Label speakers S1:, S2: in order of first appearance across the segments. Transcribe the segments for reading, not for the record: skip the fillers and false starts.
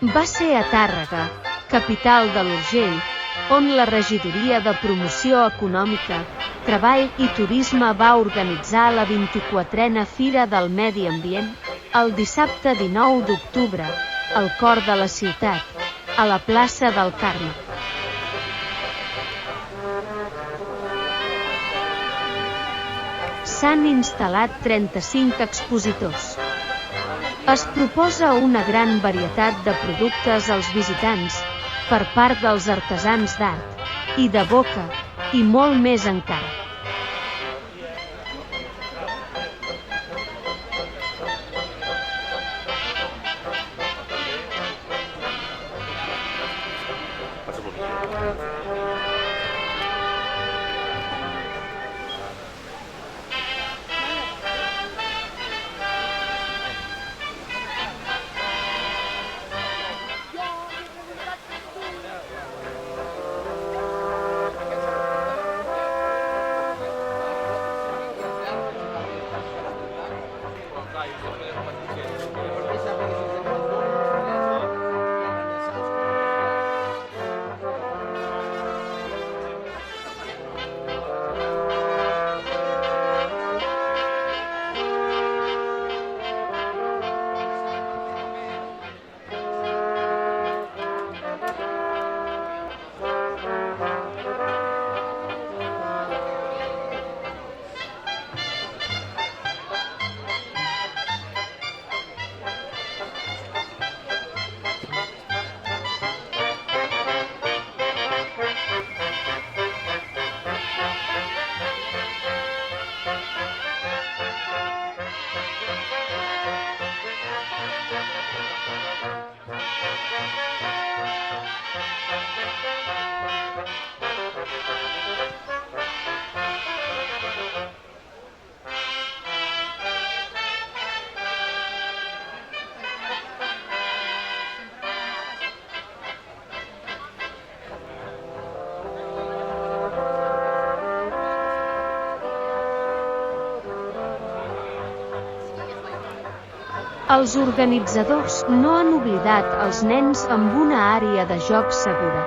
S1: Va ser a Tàrrega, capital de l'Urgell, on la Regidoria de Promoció Econòmica, Treball i Turisme va organitzar la 24a Fira del Medi Ambient, el dissabte 19 d'octubre, al cor de la ciutat, a la plaça del Carme. S'han instal·lat 35 expositors. Es proposa una gran varietat de productes als visitants, per part dels artesans d'art i de boca, i molt més encara. Els organitzadors no han oblidat els nens amb una àrea de joc segura.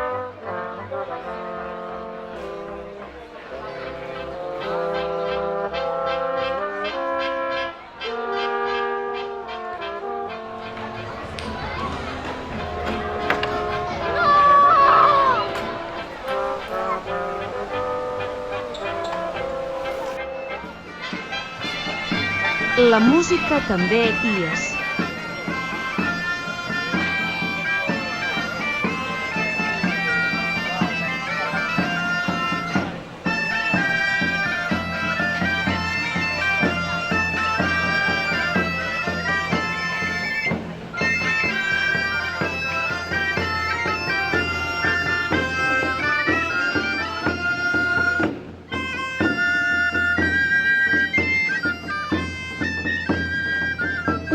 S1: La música també hi és.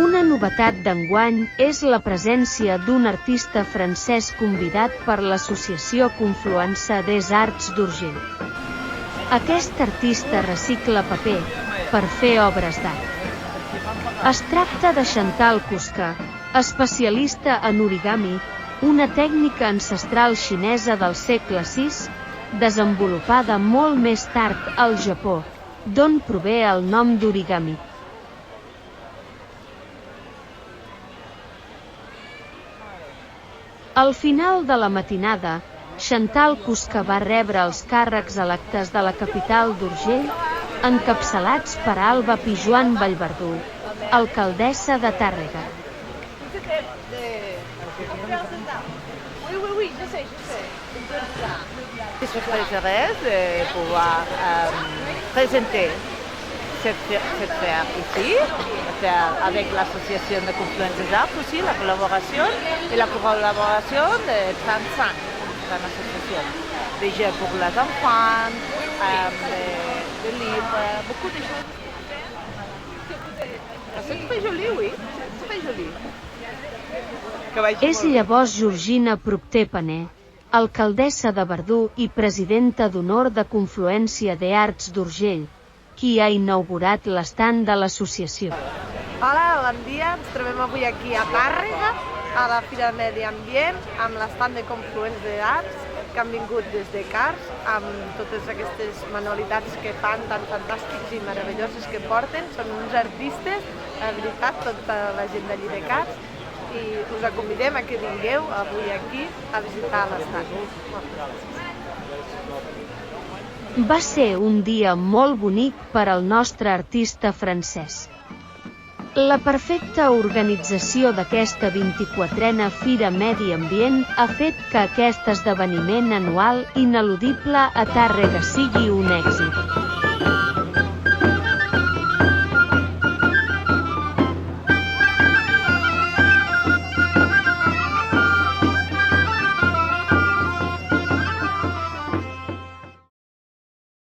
S1: Una novetat d'enguany és la presència d'un artista francès convidat per l'Associació Confluence des Arts d'Urgell. Aquest artista recicla paper per fer obres d'art. Es tracta de Chantal Cusca, especialista en origami, una tècnica ancestral xinesa del segle VI, desenvolupada molt més tard al Japó, d'on prové el nom d'origami. Al final de la matinada, Chantal Cusca va rebre els càrrecs electes de la capital d'Urgell, encapçalats per Alba Pijoan Vallverdú, alcaldessa de Tàrrega.
S2: Je suis très heureuse de pouvoir présenter cette faire ici, avec l'association de Confluence des Arts aussi, la collaboration de 35 dans l'association. Des jeux pour les enfants, des livres, beaucoup de choses. C'est très joli, oui, c'est très joli.
S1: És llavors Georgina Procter Paner, alcaldessa de Verdú i presidenta d'honor de Confluència de Arts d'Urgell, qui ha inaugurat l'estand de l'associació.
S2: Hola, bon dia. Ens trobem avui aquí a Tàrrega
S3: a la Fira de Medi Ambient amb l'estand de Confluents d'Arts que han vingut des de Cars amb totes aquestes manualitats que fan tan fantàstics i meravelloses que porten. Són uns artistes, la veritat, tota la gent d'allí de Cars, i us convidem a que vingueu avui aquí a visitar l'estat.
S1: Va ser un dia molt bonic per al nostre artista francès. La perfecta organització d'aquesta 24a Fira Medi Ambient ha fet que aquest esdeveniment anual ineludible a Tàrrega sigui un èxit.